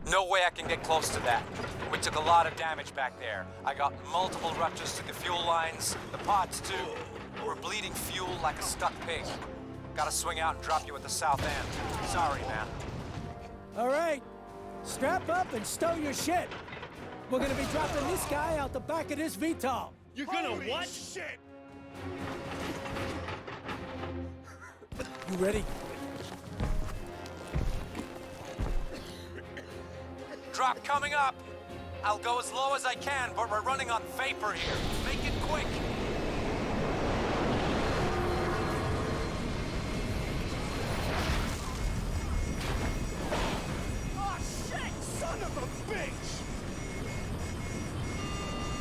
No way I can get close to that. We took a lot of damage back there. I got multiple ruptures to the fuel lines, the pods too. We're bleeding fuel like a stuck pig. Gotta swing out and drop you at the south end. Sorry, man. All right, strap up and stow your shit. We're gonna be dropping this guy out the back of this VTOL. You're gonna Holy what? shit! You ready? Drop coming up. I'll go as low as I can, but we're running on vapor here. Make it quick. Oh shit! Son of a bitch!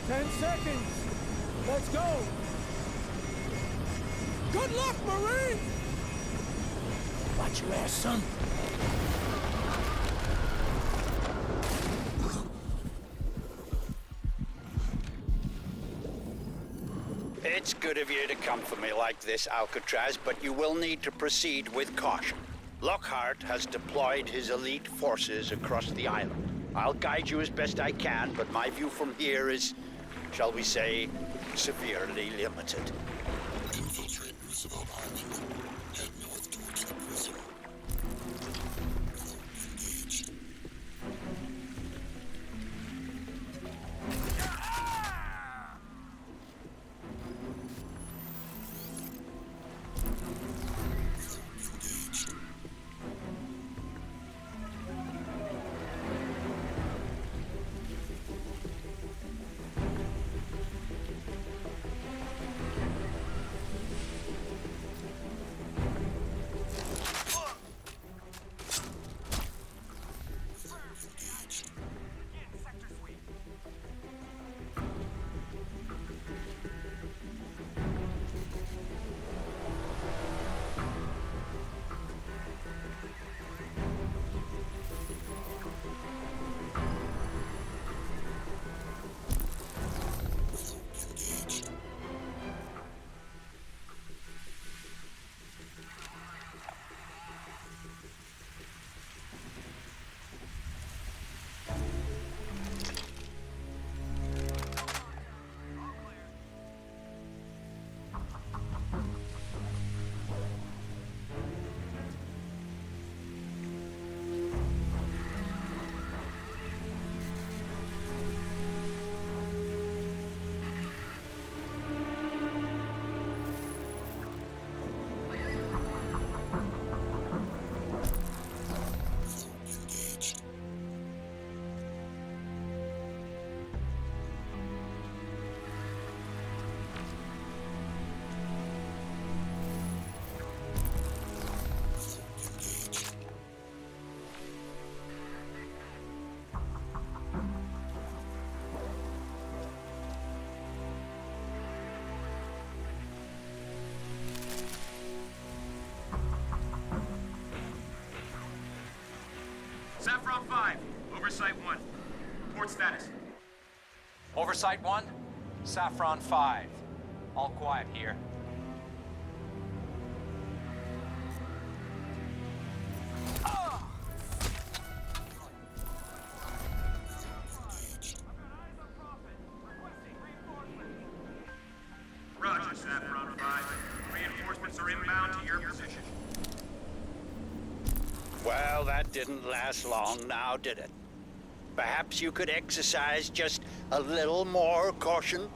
10 seconds. Let's go. Good luck, Marine! Watch your ass, son. It's good of you to come for me like this, Alcatraz, but you will need to proceed with caution. Lockhart has deployed his elite forces across the island. I'll guide you as best I can, but my view from here is, shall we say, severely limited. Infiltrate Roosevelt Island. Head north towards the prison. Engaged. Engaged. Engaged. Engaged. Engaged. Engaged. Saffron 5, Oversight 1. Report status. Oversight 1, Saffron 5. All quiet here. Engaged. Roger, Saffron 5. Reinforcements are inbound to your position. Well, that didn't last long now, did it? Perhaps you could exercise just a little more caution?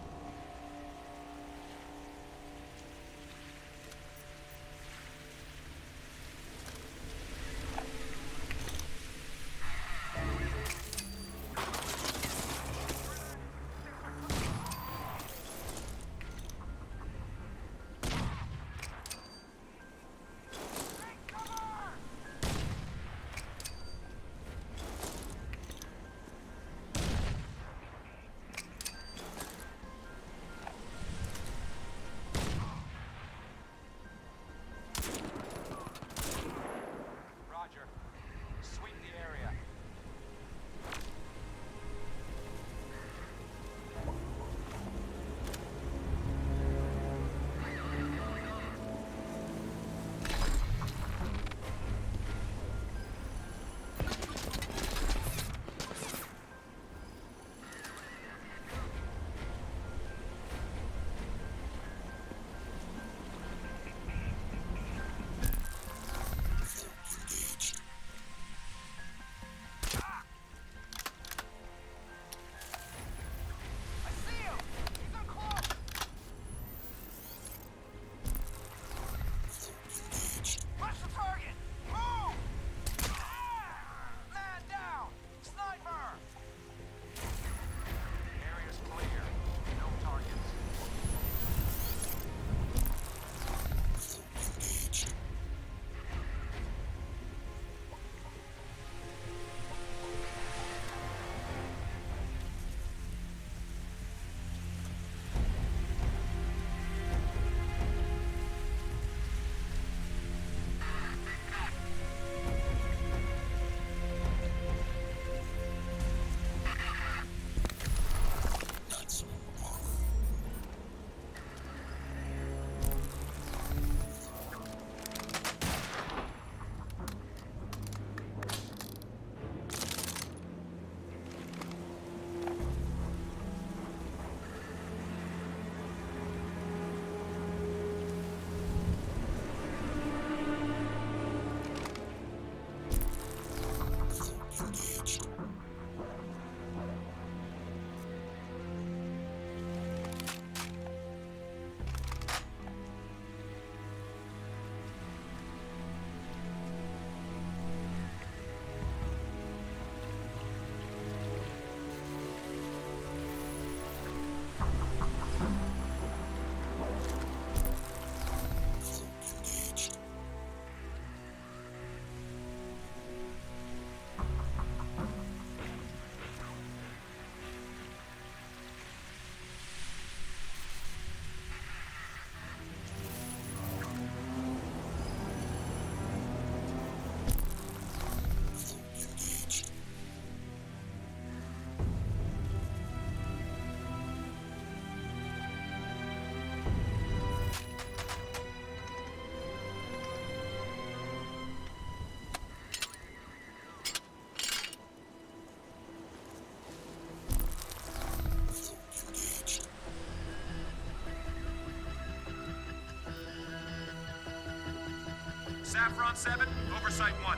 Saffron 7, Oversight 1.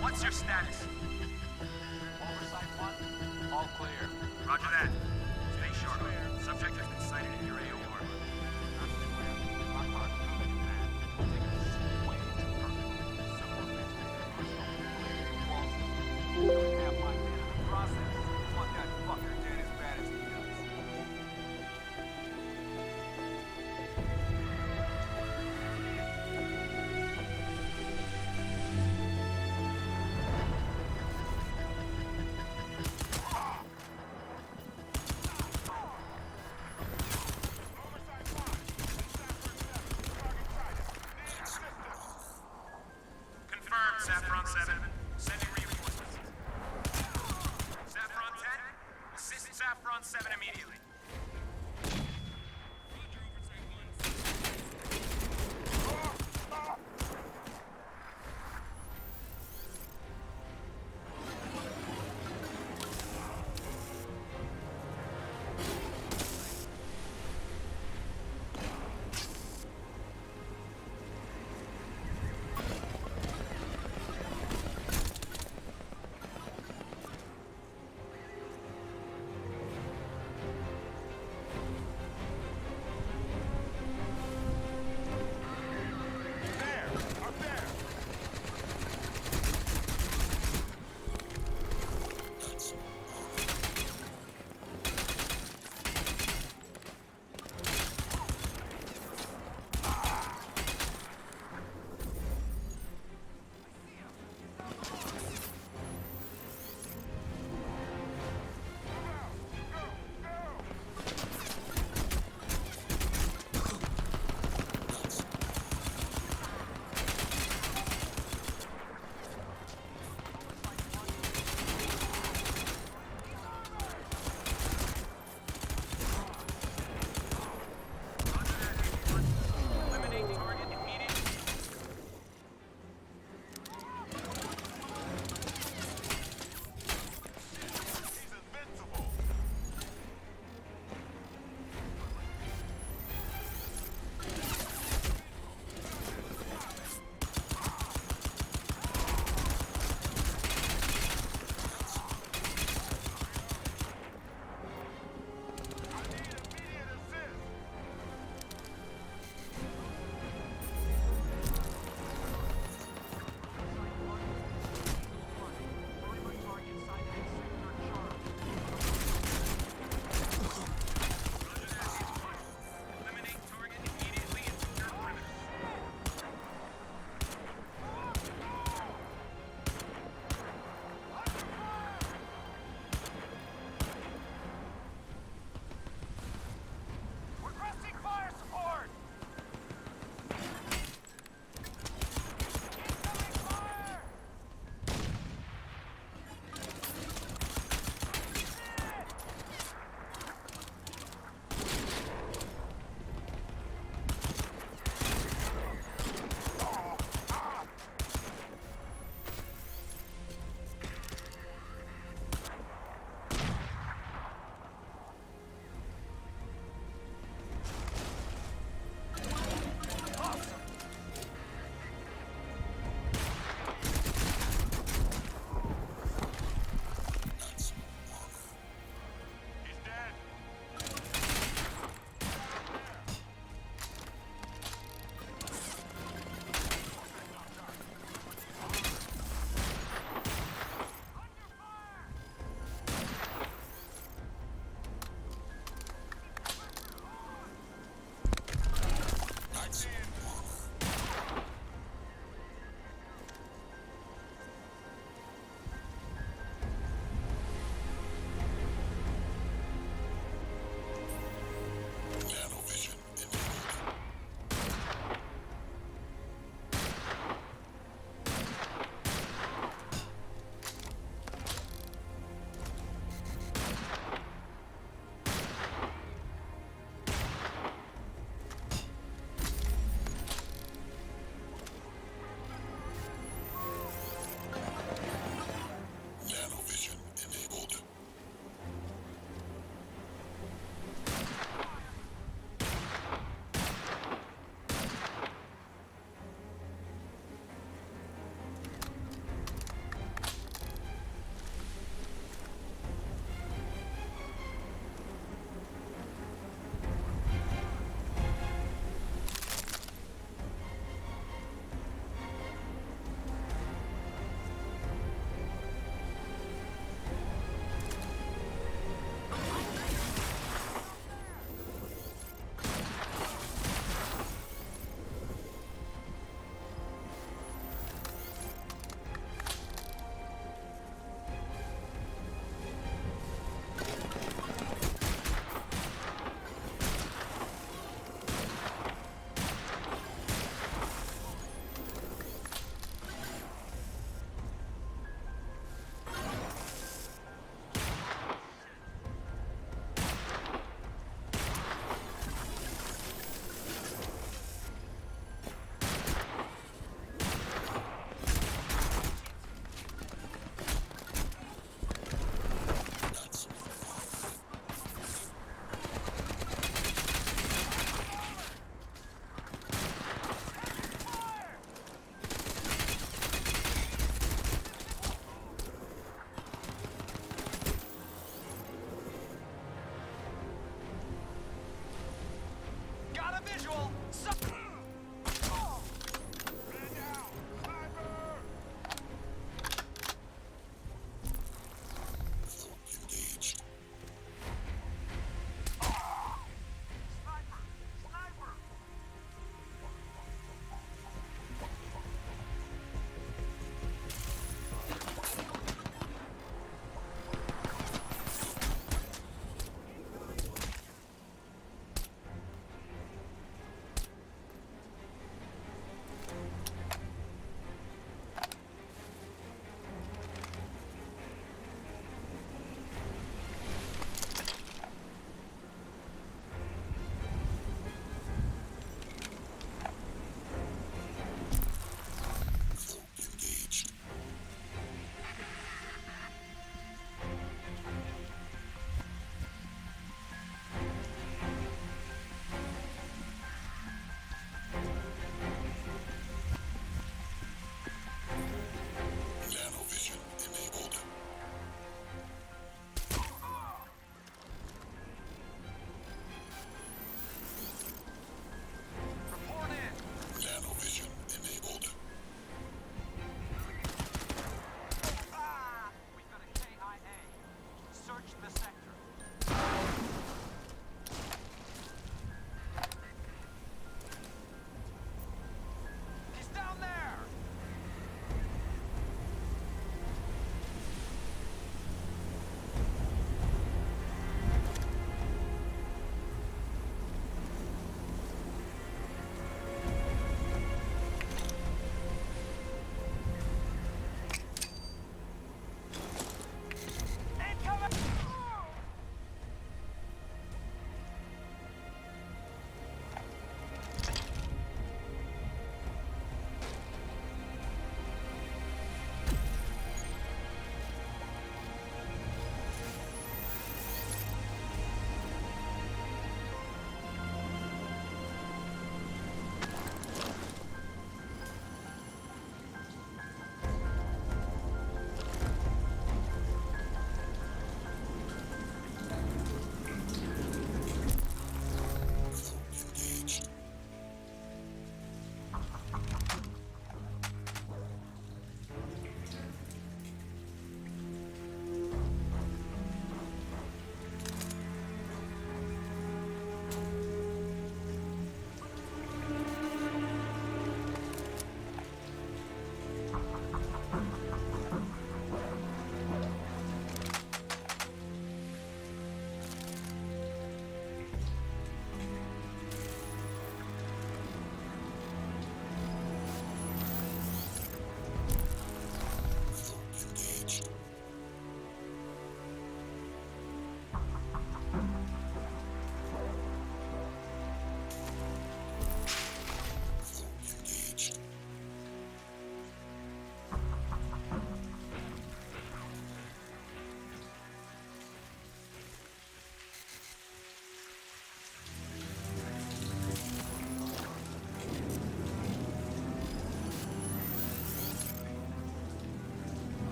What's your status? Oversight 1, all clear. Roger that. Stay sharp. Subject has been sighted in your AOR.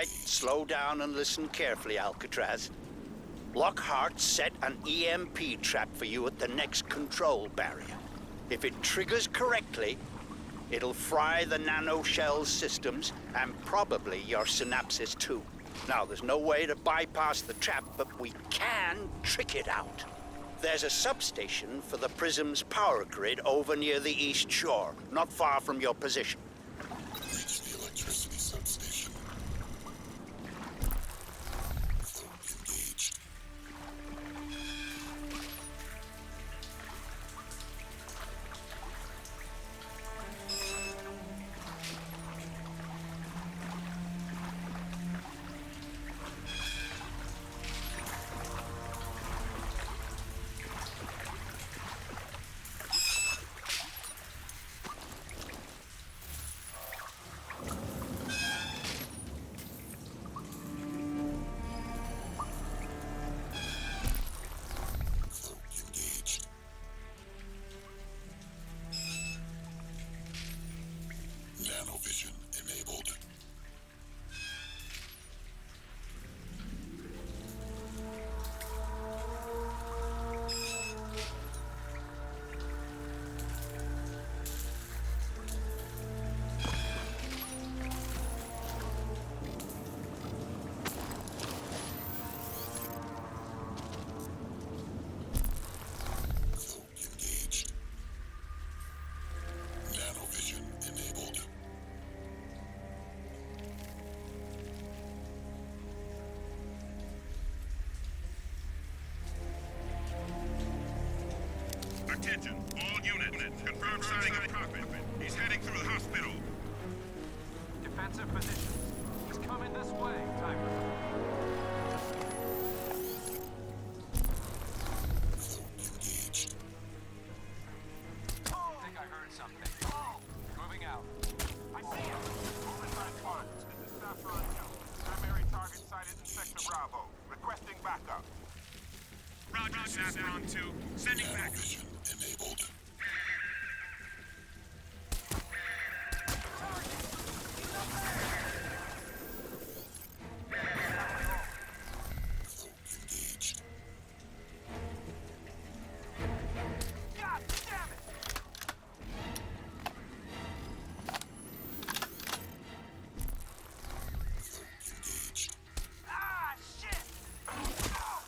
right, slow down and listen carefully, Alcatraz. Lockhart set an EMP trap for you at the next control barrier. If it triggers correctly, it'll fry the nanoshell systems and probably your synapses too. Now, there's no way to bypass the trap, but we can trick it out. There's a substation for the Prism's power grid over near the East Shore, not far from your position. Reach the electricity substation. Cloak engaged. Cloak engaged. Nanovision enabled. Cloak engaged. Nanovision enabled. Attention, all units. Confirm sighting of Prophet. He's heading through the hospital. Defensive position. He's coming this way, Tiger. Cloak engaged. I think I heard something. Moving out. I see him. Oversight 1. This is Saffron 2. Primary target sighted in Sector Bravo. Requesting backup. Roger, Saffron 2. Sending backup. Nanovision enabled. Cloak engaged. God damn it! Cloak engaged. Ah, shit! Oh.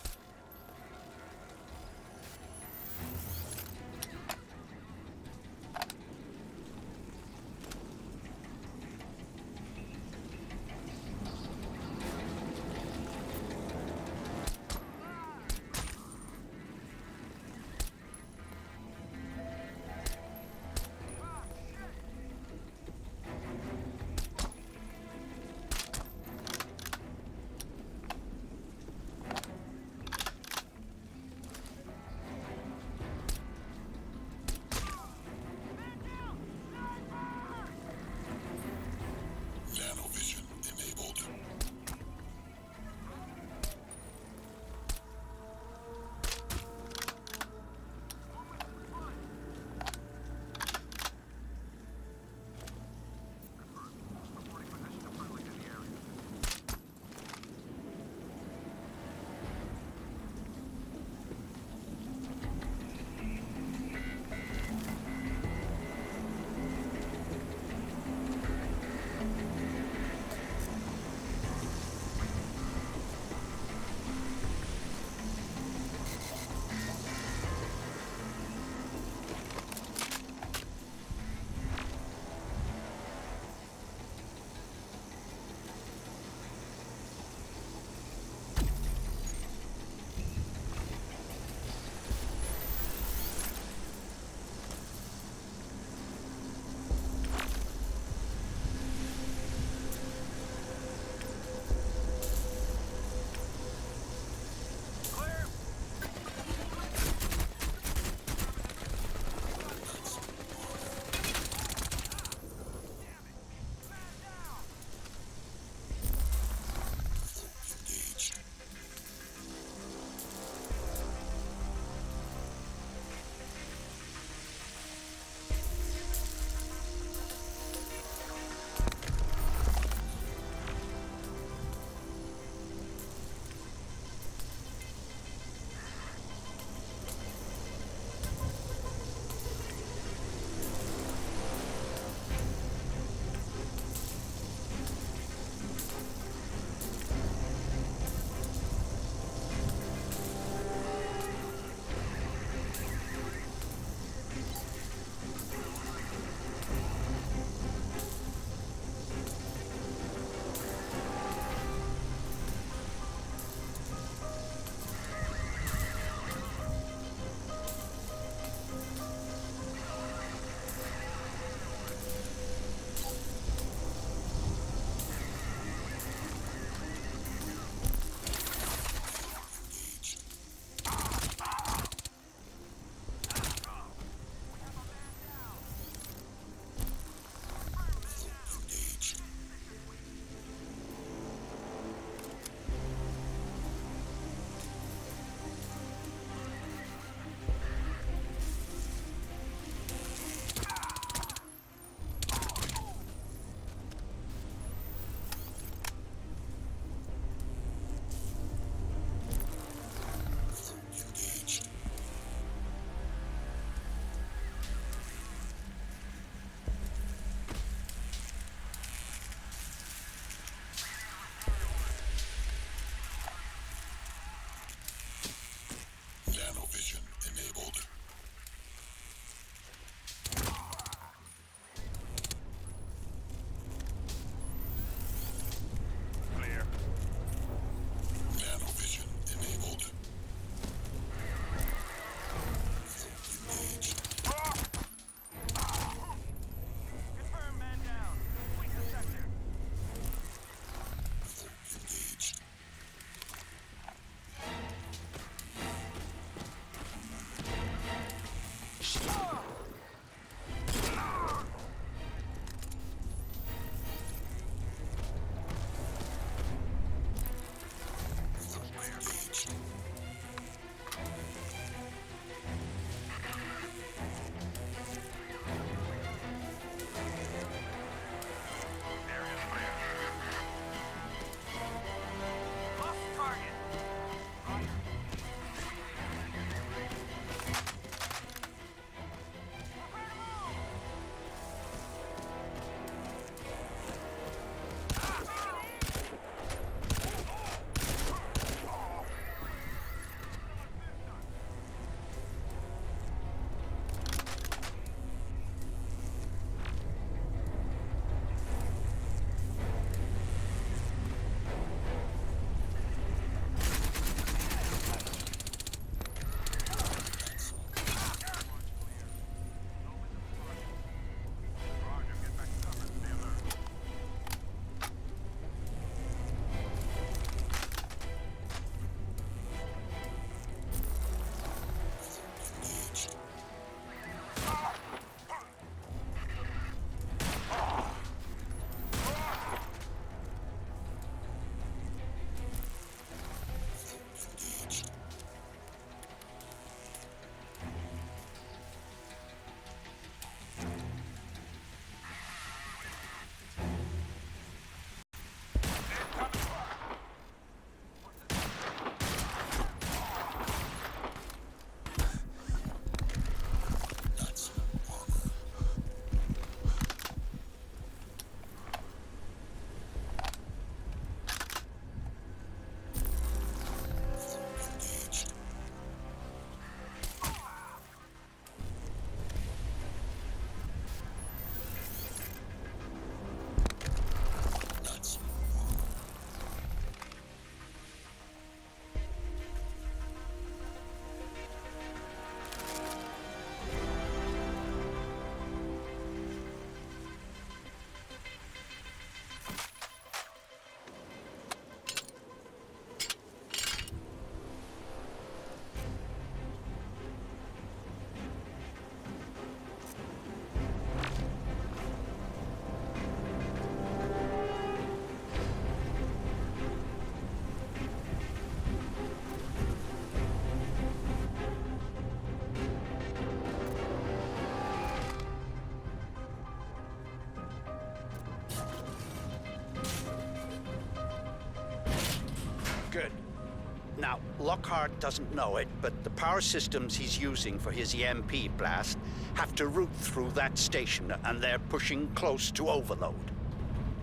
Lockhart doesn't know it, but the power systems he's using for his EMP blast have to route through that station, and they're pushing close to overload.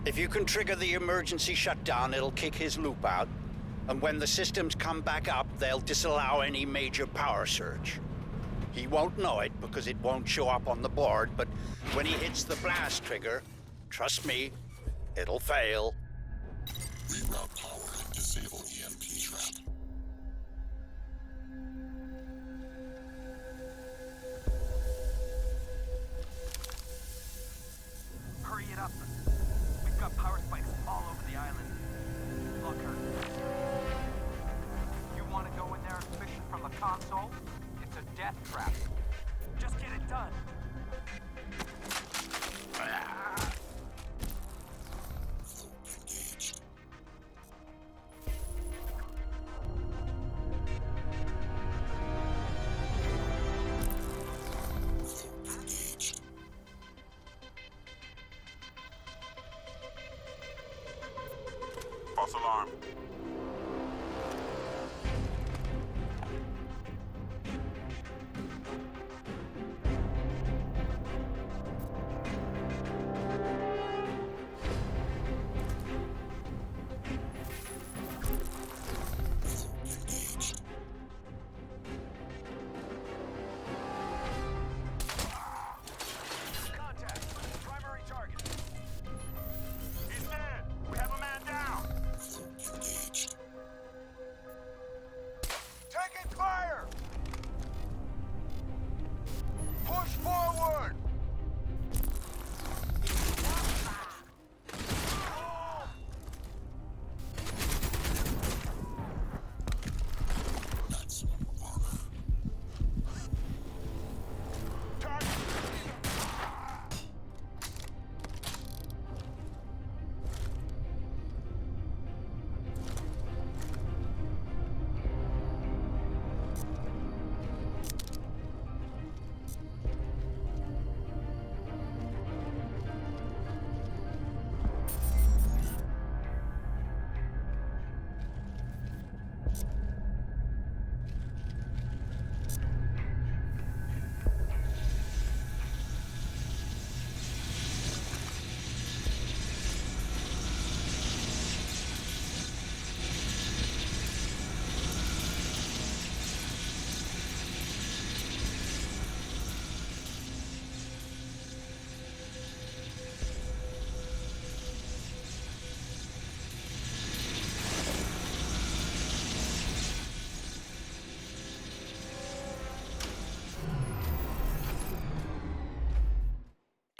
If you can trigger the emergency shutdown, it'll kick his loop out, and when the systems come back up, they'll disallow any major power surge. He won't know it because it won't show up on the board, but when he hits the blast trigger, trust me, it'll fail. Reroute power and disable EMP trap. Hurry it up. We've got power spikes all over the island. Lockhart. You want to go in there and fish it from the console? It's a death trap. Just get it done. Float engaged. Float engaged. False alarm. Engaged. Contact. Primary target. He's dead. We have a man down. Float engaged. Taking fire. Push forward. Maximum armor. Target.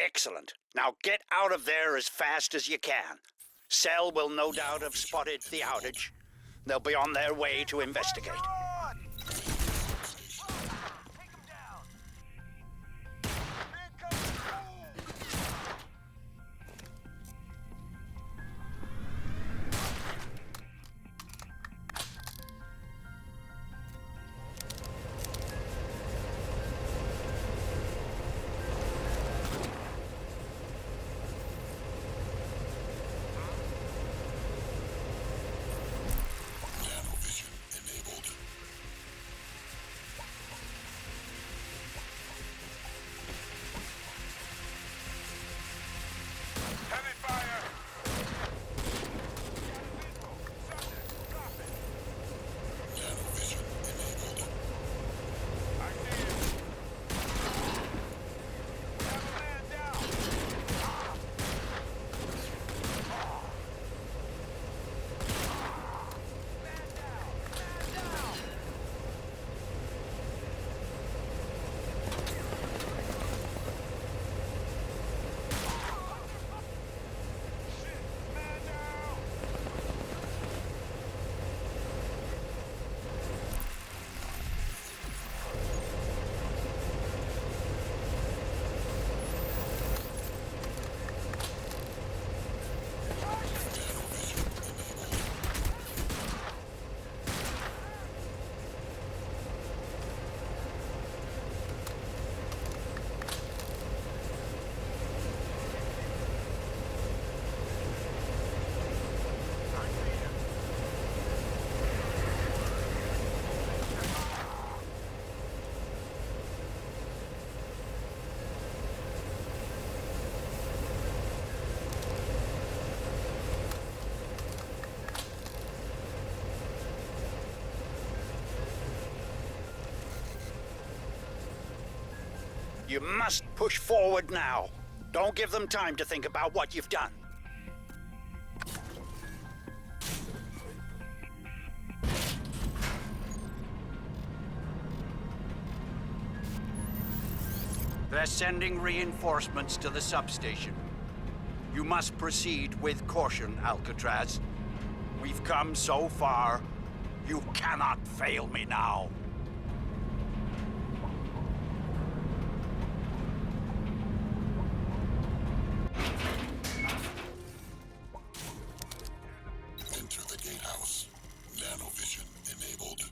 Excellent. Now get out of there as fast as you can. Cell will no doubt have spotted the outage. They'll be on their way to investigate. Take him down. Nanovision enabled. You must push forward now. Don't give them time to think about what you've done. They're sending reinforcements to the substation. You must proceed with caution, Alcatraz. We've come so far. You cannot fail me now. Enter the gatehouse. Nanovision enabled.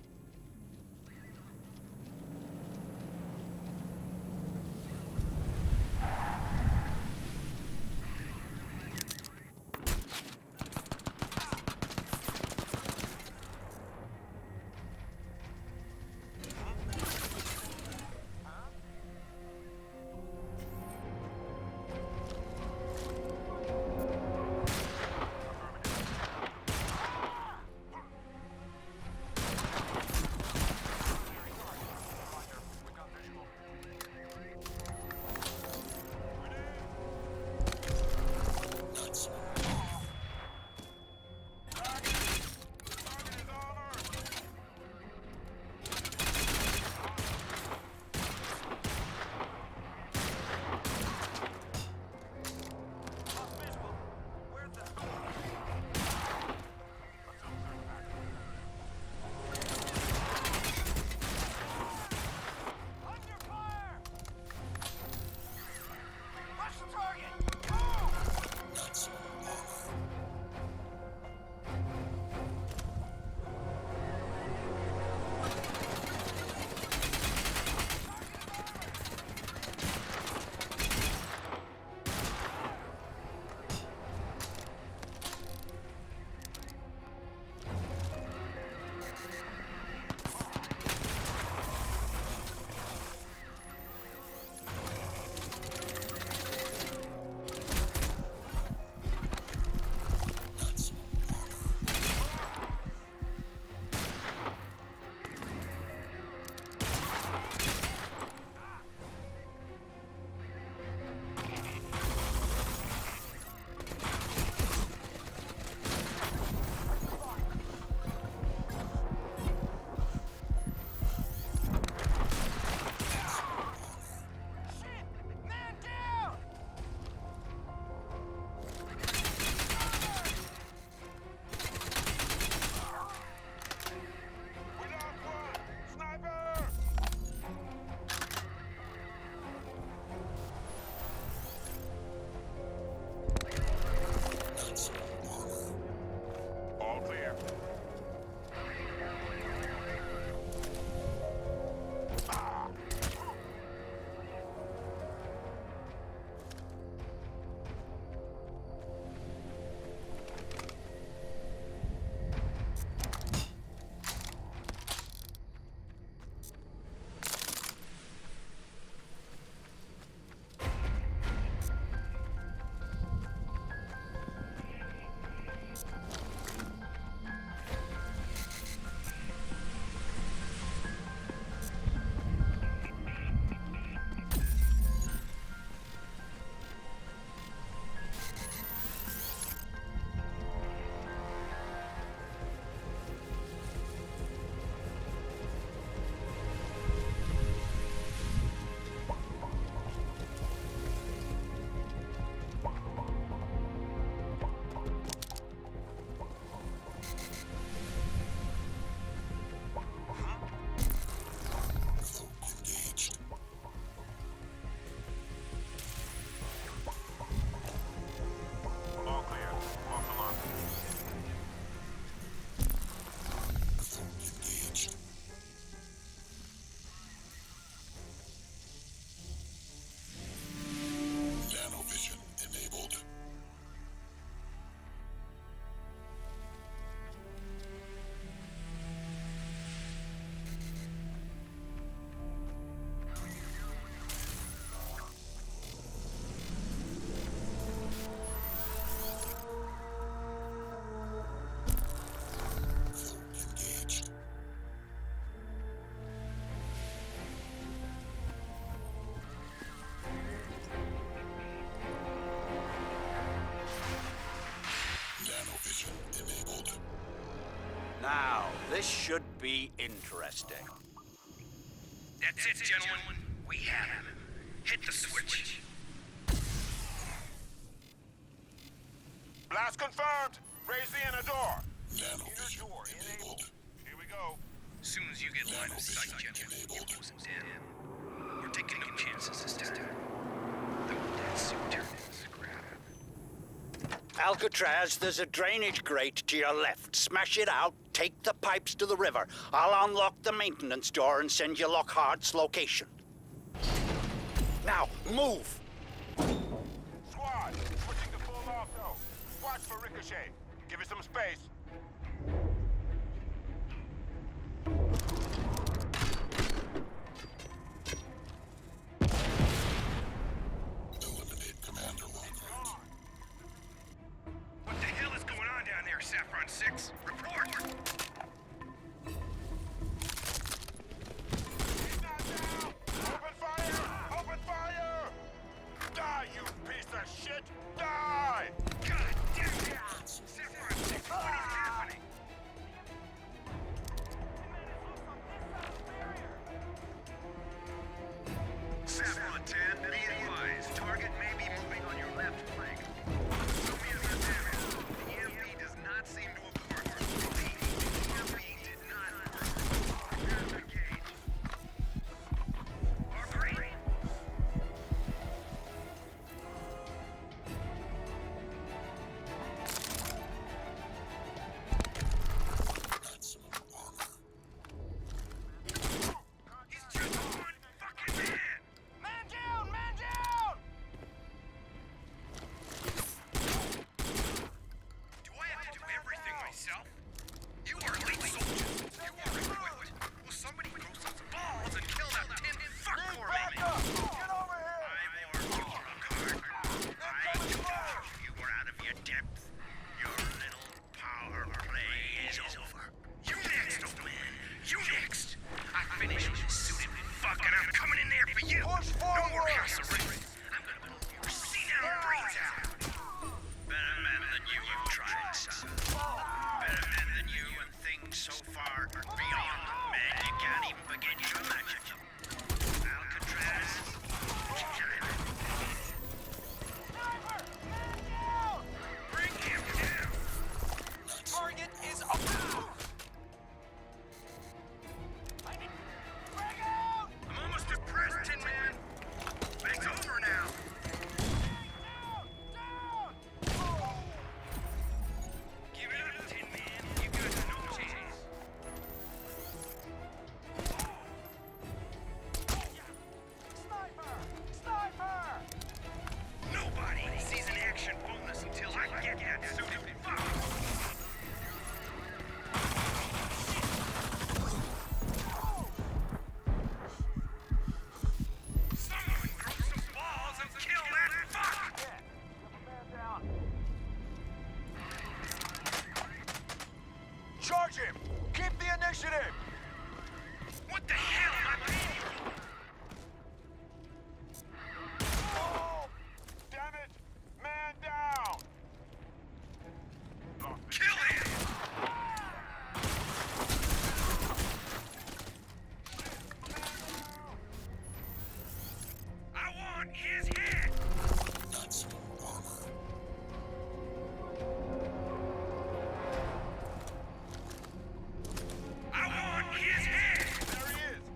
This should be interesting. That's it, gentlemen. We have him. Hit the switch. Blast confirmed. Raise the inner door. Inner Nanovision door enabled. enabled. Here we go. Soon as you get line of sight, gentlemen, you close him down. We're taking no chances this time. Though that suit turned into scrap. Alcatraz, there's a drainage grate to your left. Smash it out, take the pipes to the river. I'll unlock the maintenance door and send you Lockhart's location. Now, move! Squad, switching to full auto. Watch for Ricochet. Give it some space. Eliminate Commander Lockhart. What the hell is going on down there, Saffron 6? Report! He's not down! Open fire! Open fire! Die, you piece of shit! Die! God damn it! Saffron 6, what is happening? Saffron 10, be advised. Target may be moving on your left flank. Show me as a damage. The EMP does not seem to have worked. Repeat, the EMP did not work. Prepare to engage. Agreed. Maximum armor. He's just one fucking man! Man down! Man down! Do I have to do everything myself? You are elite soldiers. You are equipped. Will somebody grow some balls and kill that tin fuck for me? Get over here! I warned you, Lockhart. I told you you were out of your depth. Your little power play is over. You next, old man. You next. I finished with this suited fuck and I'm coming in there for you. Push No more forward. house arrest. I'm gonna blow your senile brains out. Better men than you've tried, son. Better men than you, and things so far are beyond men you can't even begin to imagine. Alcatraz, bring him down. Target is up! I'm almost depressed, Tin Man. But it's over now. Give it up, Tin Man. You got no chance. Sniper! Sniper! Nobody sees an action bonus until I get that suited fuck. Someone grow some balls and kill that fuck! Charge him! Keep the initiative! What the hell am I paying you for? Oh! Damn it! Man down! Kill him! I want his head! Maximum armor. I want his head! There he is!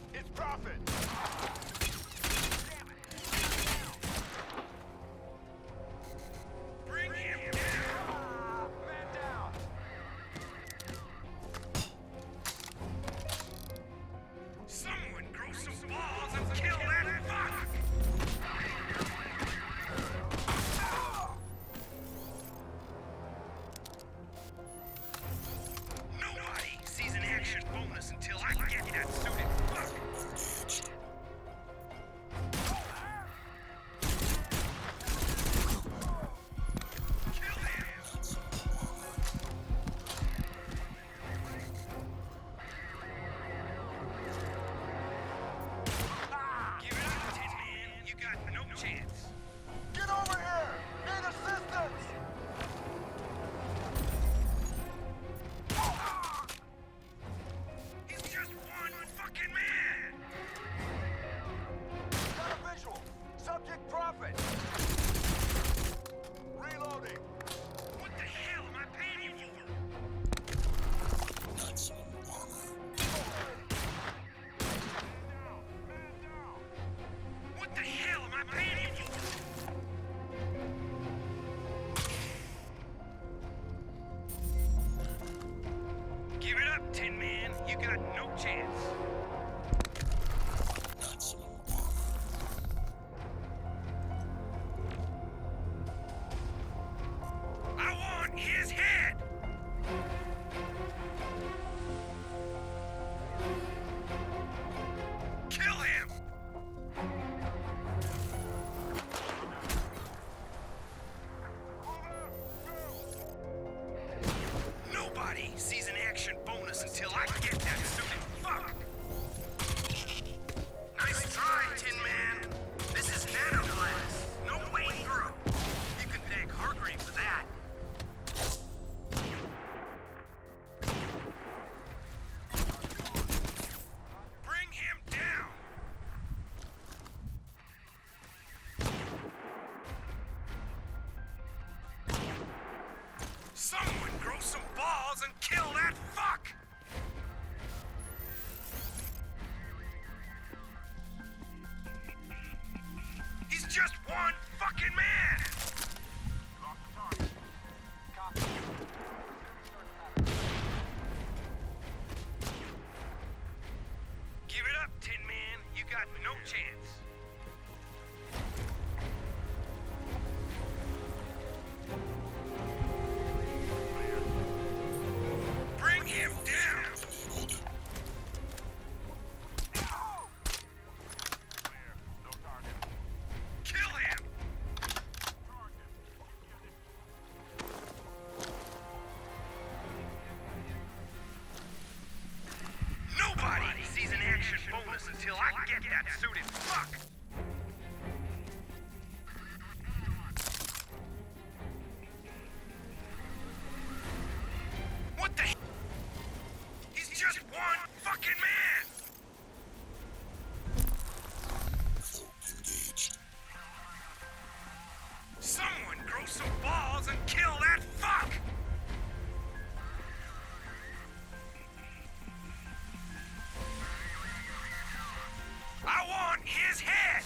chance. Bring him down! No target. Kill him! Nobody sees an action bonus until I get that suited fuck! What the? He's just one fucking man! Engaged. Someone grow some balls and kill that fuck! I want his head!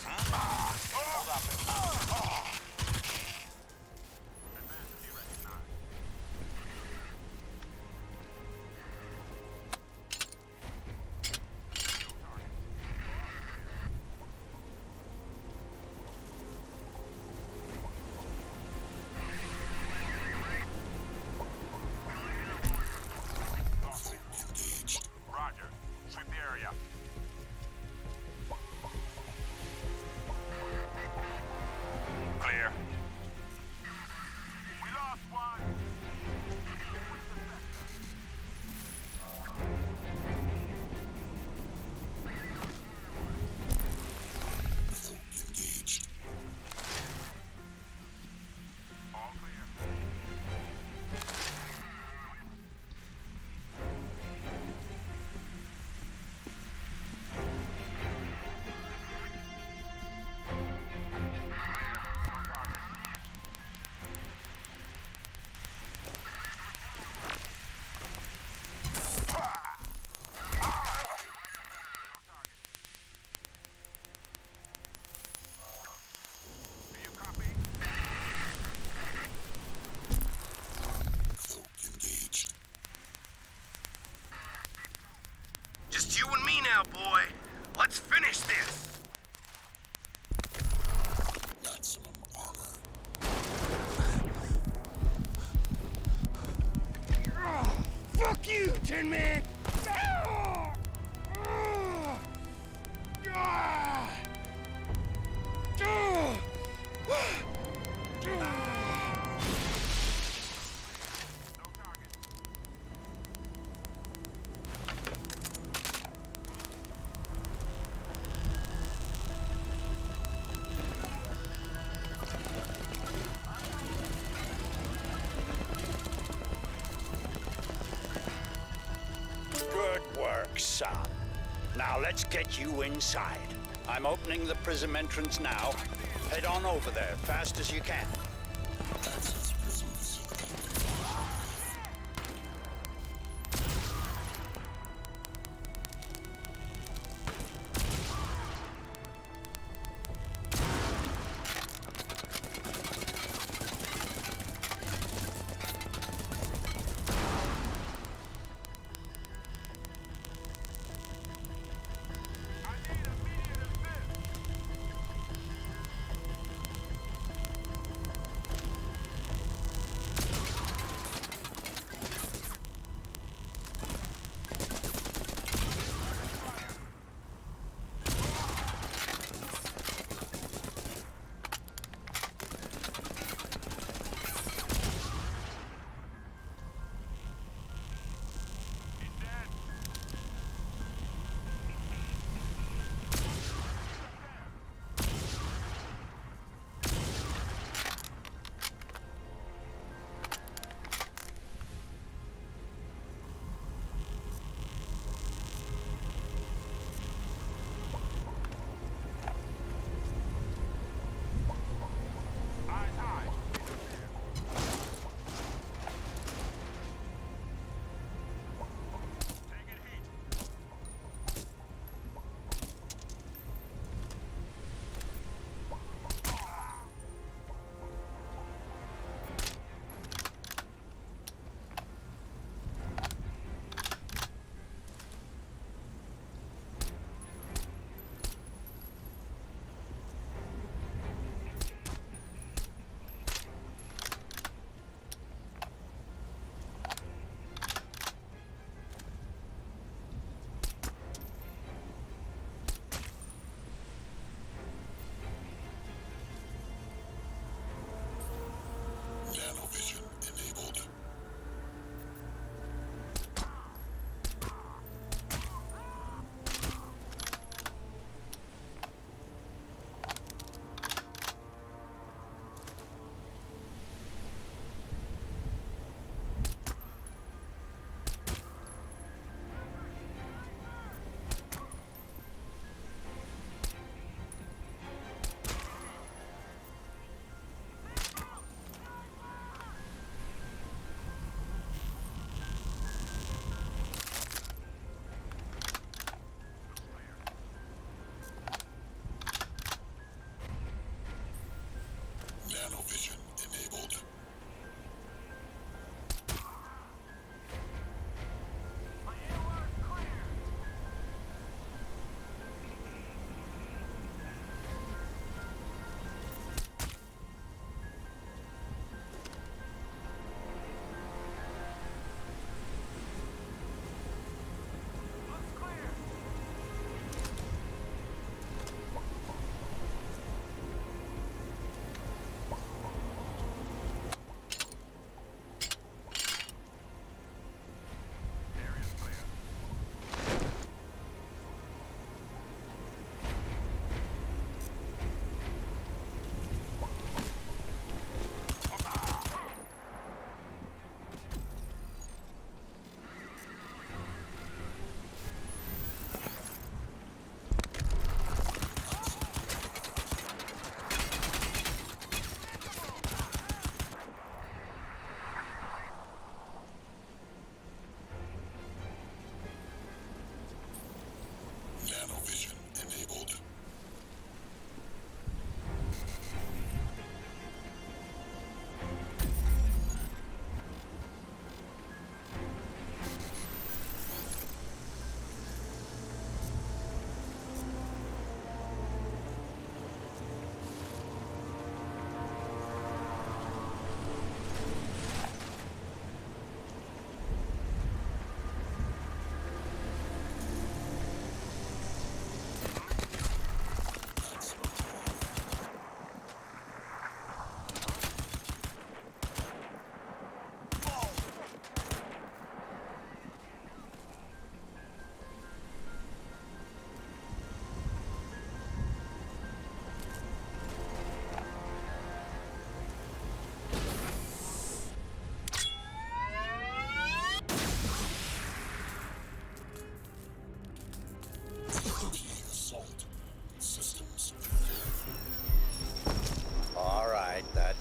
Roger. Sweep the area. Clear. We lost one. Engaged. All clear. Do you copy? Engaged. Just you and me now, boy. Let's finish this. Maximum armor. Fuck you, Tin Man! Good work, son. Now let's get you inside. I'm opening the prism entrance now. Head on over there, fast as you can. Access prison facility.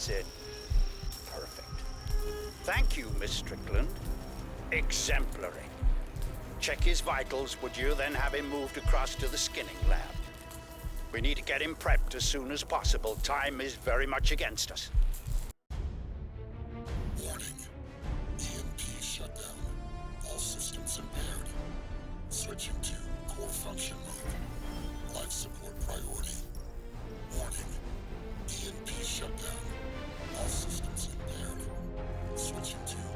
That's it. Perfect. Thank you, Miss Strickland. Exemplary. Check his vitals, would you, then have him moved across to the skinning lab. We need to get him prepped as soon as possible. Time is very much against us. Warning. EMP shutdown. All systems impaired. Switching to core function mode. Life support priority. Warning. EMP shutdown. All systems impaired. Switching to